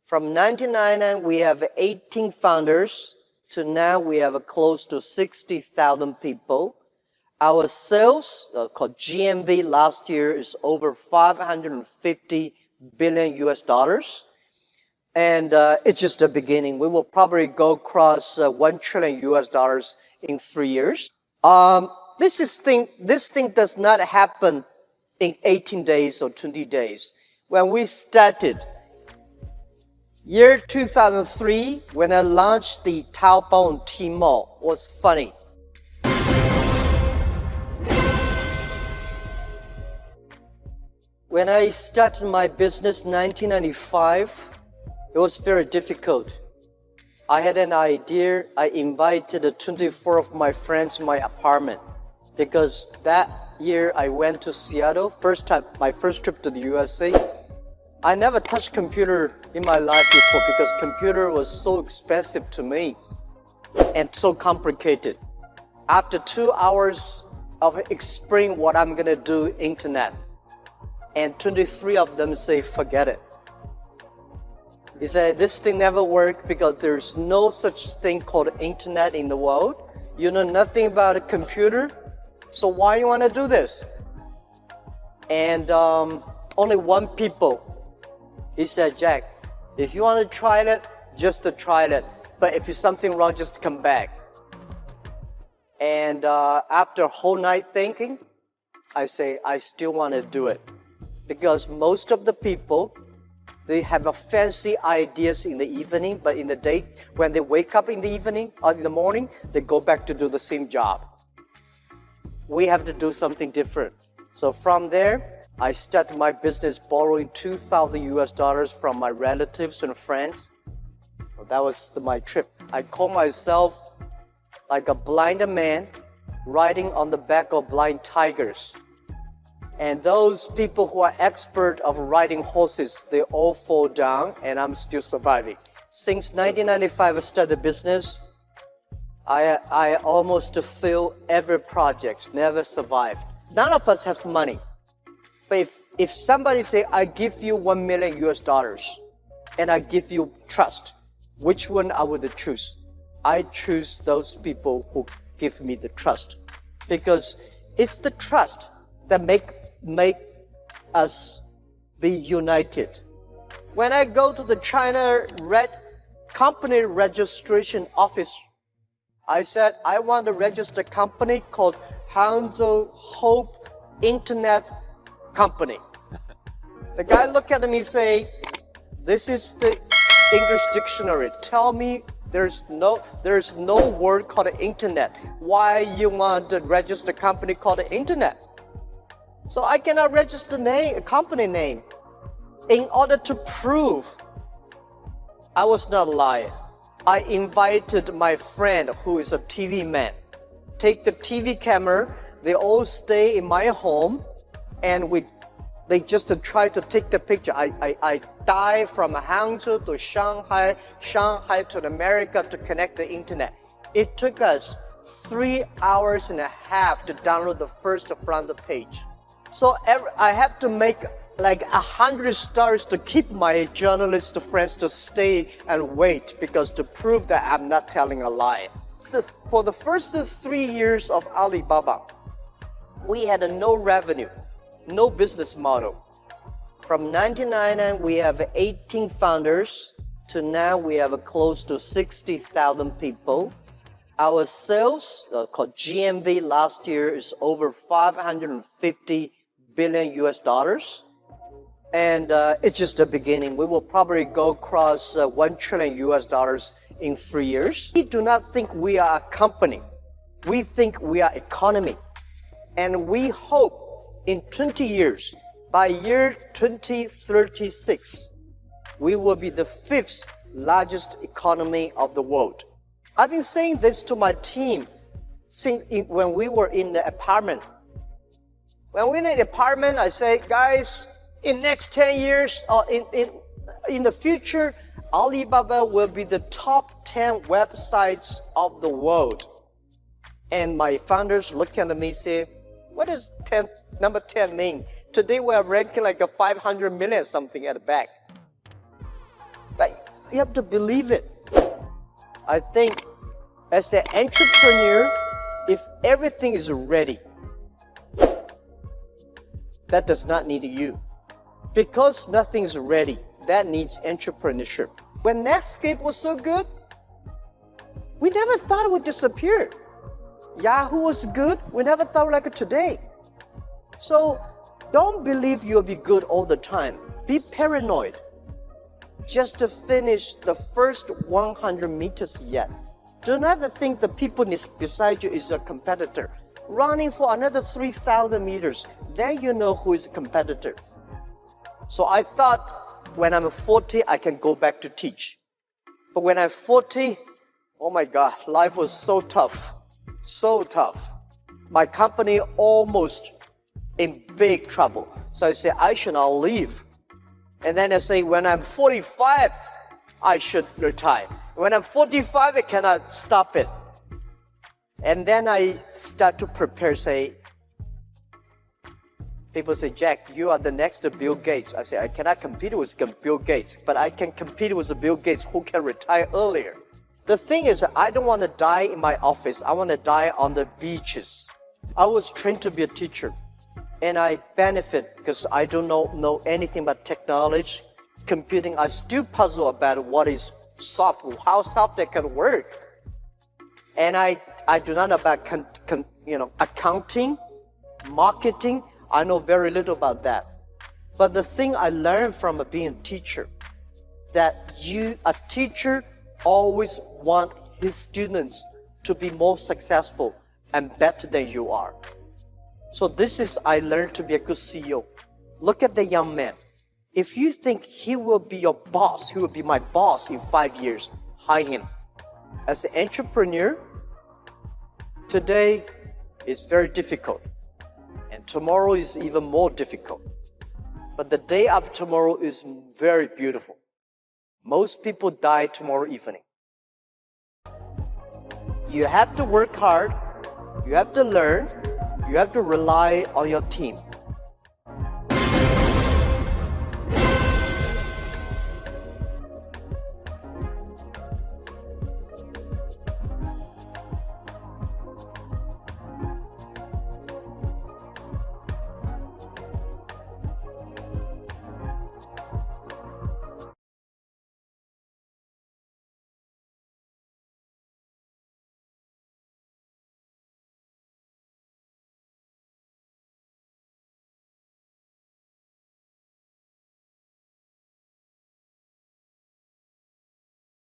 From 1999, we have 18 founders to now we have close to 60,000 people. Our sales, called GMV last year, is over 550 billion US dollars. And it's just the beginning. We will probably go across 1 trillion US dollars in 3 years. This thing does not happen in 18 days or 20 days. When we started, year 2003, when I launched the Taobao and Tmall, was funny. When I started my business in 1995, it was very difficult. I had an idea. I invited 24 of my friends in my apartment because that year I went to Seattle, my first trip to the USA. I never touched computer in my life before because computer was so expensive to me and so complicated. After 2 hours of explaining what I'm gonna do, internet, and 23 of them say, forget it. He said, this thing never worked because there's no such thing called internet in the world. You know nothing about a computer, so why you want to do this? And only one people, he said, Jack, if you want to try it, just to try it. But if there's something wrong, just come back. And after a whole night thinking, I say, I still want to do it. Because most of the people, they have a fancy ideas in the evening, but in the day, when they wake up in the evening or in the morning, they go back to do the same job. We have to do something different. So from there, I started my business borrowing 2,000 US dollars from my relatives and friends. Well, that was my trip. I call myself like a blind man riding on the back of blind tigers. And those people who are expert of riding horses, they all fall down, and I'm still surviving. Since 1995, I started business. I almost failed every project, never survived. None of us have money. But if somebody say, I give you 1 million US dollars, and I give you trust, which one I would choose? I choose those people who give me the trust. Because it's the trust that make us be united. When I go to the China company registration office, I said, I want to register a company called Hangzhou Hope Internet Company. The guy looked at me and say, this is the English dictionary. Tell me there's no word called internet. Why you want to register a company called the internet? So I cannot register a company name in order to prove I was not lying. I invited my friend who is a TV man. Take the TV camera, they all stay in my home, and they just try to take the picture. I dive from Hangzhou to Shanghai, Shanghai to America to connect the internet. It took us 3 hours and a half to download the first front page. So I have to make like 100 stories to keep my journalist friends to stay and wait because to prove that I'm not telling a lie. For the first 3 years of Alibaba, we had no revenue, no business model. From 1999, we have 18 founders to now we have close to 60,000 people. Our sales, called GMV last year, is over 550 billion US dollars. And it's just the beginning. We will probably go across 1 trillion US dollars in 3 years. We do not think we are a company. We think we are economy. And we hope in 20 years, by year 2036, we will be the 5th largest economy of the world. I've been saying this to my team since when we were in the apartment. When we're in the apartment, I say, guys, in next 10 years, or in the future, Alibaba will be the top 10 websites of the world. And my founders look at me and say, what does number 10 mean? Today we are ranking like a 500 million something at the back. But You have to believe it. I think as an entrepreneur, if everything is ready, that does not need you. Because nothing is ready, that needs entrepreneurship. When Netscape was so good, we never thought it would disappear. Yahoo was good, we never thought like it today. So don't believe you'll be good all the time. Be paranoid. Just to finish the first 100 meters yet. Do not think the people beside you is a competitor. Running for another 3,000 meters, then you know who is a competitor. So I thought when I'm 40, I can go back to teach. But when I'm 40, oh my God, life was so tough. So tough. My company almost in big trouble. So I said, I should not leave. And then I say, when I'm 45, I should retire. When I'm 45, I cannot stop it. And then I start to prepare, say, people say, Jack, you are the next Bill Gates. I say, I cannot compete with Bill Gates, but I can compete with Bill Gates who can retire earlier. The thing is, I don't want to die in my office. I want to die on the beaches. I was trained to be a teacher, and I benefit because I don't know anything about technology, computing. I still puzzle about what is software, how software can work. And I do not know about accounting, marketing. I know very little about that. But the thing I learned from being a teacher, that a teacher always want his students to be more successful and better than you are. So this is, I learned to be a good CEO. Look at the young man. If you think he will be your boss, he will be my boss in 5 years, hire him. As an entrepreneur, today is very difficult. And tomorrow is even more difficult. But the day after tomorrow is very beautiful. Most people die tomorrow evening. You have to work hard. You have to learn. You have to rely on your team.